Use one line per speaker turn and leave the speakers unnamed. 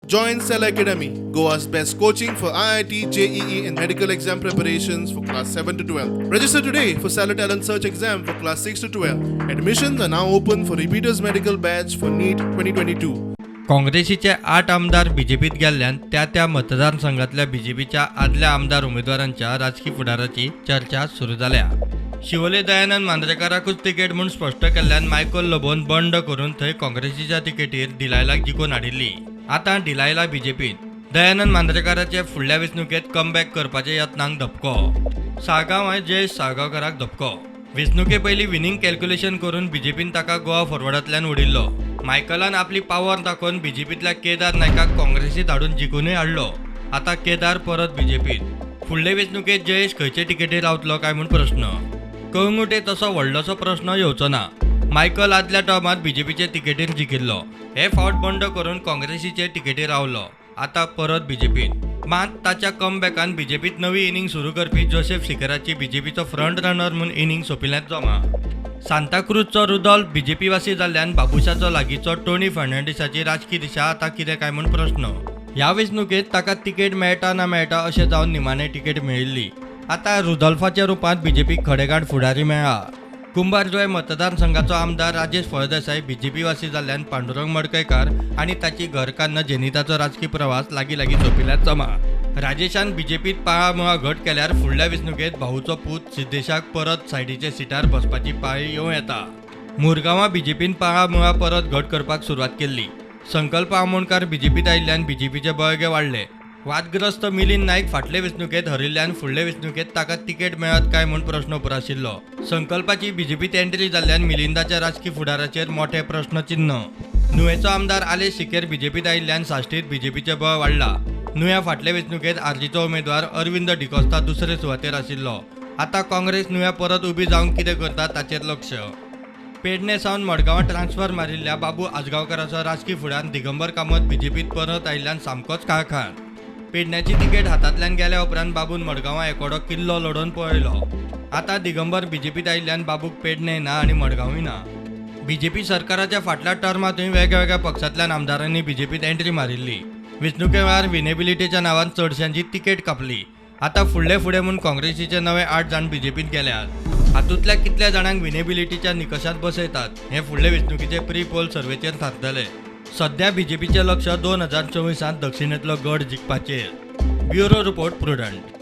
Join Cell Academy, Goa's best coaching for IIT, JEE and medical exam preparations for class 7 to 12. Register today for Cell Talent Search exam for class 6 to 12. Admissions are now open for repeaters medical batch for NEET 2022.
काँग्रेसीचे 8 आमदार बीजेपीत गेल्ल्यान त्या मतदारसंघातल्या बीजेपीच्या आदल्या आमदार उमेदवारांच्या राजकीय फुडाराची चर्चा सुरू जाल्या. शिवोले दयानंद मांद्रेकाराकूच तिकेट म्हूण स्पश्ट केल्ल्यान मायकल लोबोन बंड करून थंय काँग्रेसीच्या तिकेटीर डिलायलाक जिखून हाडिल्ली. आतां डिलायला बीजेपीत. दयानंद मांद्रेकाराचे फुडल्या वेंचणुकेत कमबॅक करपाच्या यत्नांक धपको. साळगांव जयेश साळगांवकाराक धपको. वेंचणुके पयलीं विनिंग कॅल्क्युलेशन करून बीजेपीन ताका गोवा फॉरवर्डांतल्यान उडिल्लो. मायकलान आपली पावर दाखोवन बीजेपीतल्या केदार नायकाक काँग्रेसीत हाडून जिखूनय हाडलो. आतां केदार परत बीजेपीत. फुडले वेंचणुकेत जयेश खंयचे तिकेटीर रावतलो काय म्हूण प्रश्न. कळंगुटे तसो व्हडलोसो प्रश्न येवचो ना. मायकल आदल्या टर्मात बीजेपीचे तिकेटीर जिखिल्लो. हे फावट बंड करून काँग्रेसीचे तिकेटीर रावलो. आतां परत बीजेपीत. मात ताच्या कमबॅकान बीजेपीत नवी इनिंग सुरू करपी जोसेफ सिकराची बीजेपीचो फ्रंट रनर म्हूण इनिंग सोंपिल्ल्यात जमा. सांताक्रूजचो रुदॉल्फ बीजेपी वासी जाल्ल्यान बाबुशाचो लागींचो टोनी फर्नांडिसाची राजकीय दिशा आतां कितें काय म्हूण प्रश्न. ह्या वेंचणुकेत ताका तिकेट मेळटा ना मेळटा अशें जावन निमाणें तिकेट मेळिल्ली. आतां रुदॉल्फाच्या रुपांत बीजेपीक खडेगांठ फुडारी मेळ्ळा. कुंभारजुंवे मतदारसंघाचो आमदार राजेश फळदेसाय बीजेपी वासी जाल्ल्यान पांडुरंग मडकयकार आनी ताची घरकान्न जेनिताचो राजकीय प्रवास लागीं सोंपिल्ल्यात जमा. राजेशान बीजेपीत पाळामुळा घट केल्यार फुडल्या वेंचणुकेत भाऊचो पूत सिद्धेशाक परत सायडीचे सिटार बसपाची पाळी येवं येता. मुरगांवां बीजेपीन पाळामुळा परत घट करपाक सुरवात केल्ली. संकल्प आमोणकार बीजेपीत आयिल्ल्यान बीजेपीचे बळगे वाडले. वादग्रस्त मिलिंद नायक फाटले वेंचणुकेत हरिल्ल्यान फुडले वेंचणुकेत ताका तिकेट मेळत काय म्हूण प्रश्न उप्र आशिल्लो. संकल्पाची बीजेपीत एंट्री जाल्ल्यान मिलिंदाच्या राजकीय फुडाराचेर मोठे प्रश्नचिन्ह. नुयेचो आमदार आलेश शिकेर बीजेपीत आयिल्ल्यान साश्टीत बीजेपीचे बळ वाडला. नुया फाटले वेंचणुकेत आरजीचो उमेदवार अरविंद डिकोस्ता दुसरे सुवातेर आशिल्लो. आतां काँग्रेस नुया परत उबी जावंक कितें करता ताचेर लक्ष. पेडणे सावन मडगांवां ट्रान्स्फर मारिल्ल्या बाबू आजगांवकाराचो राजकीय फुडार दिगंबर कामत बीजेपीत परत आयिल्ल्यान सामकोच काळखार. पेडण्याची तिकेट हातांतल्यान गेल्या उपरांत बाबून मडगांवां एकोडो किल्लो लडोवन पळयलो. आतां दिगंबर बीजेपीत आयिल्ल्यान बाबूक पेडणे ना आनी मडगांवूय ना. बीजेपी सरकाराच्या फाटल्या टर्मांतूय वेगवेगळ्या पक्षांतल्यान आमदारांनी बीजेपीत एंट्री मारिल्ली. वेंचणुके वेळार विनेबिलिटीच्या नांवान चडशांची तिकेट कापली. आतां फुडले म्हूण काँग्रेसीचे नवे 8 जाण बीजेपीत गेल्यात. हातूंतल्या कितल्या जाणांक विनेबिलिटीच्या निकशांत बसयतात हे फुडले वेंचणुकीचे प्री पोल सर्वेचेर थारतले. सध्या बीजेपीचे लक्ष 2024 दक्षिणेंतलो गड जिखपाचेर. Bureau report prudent.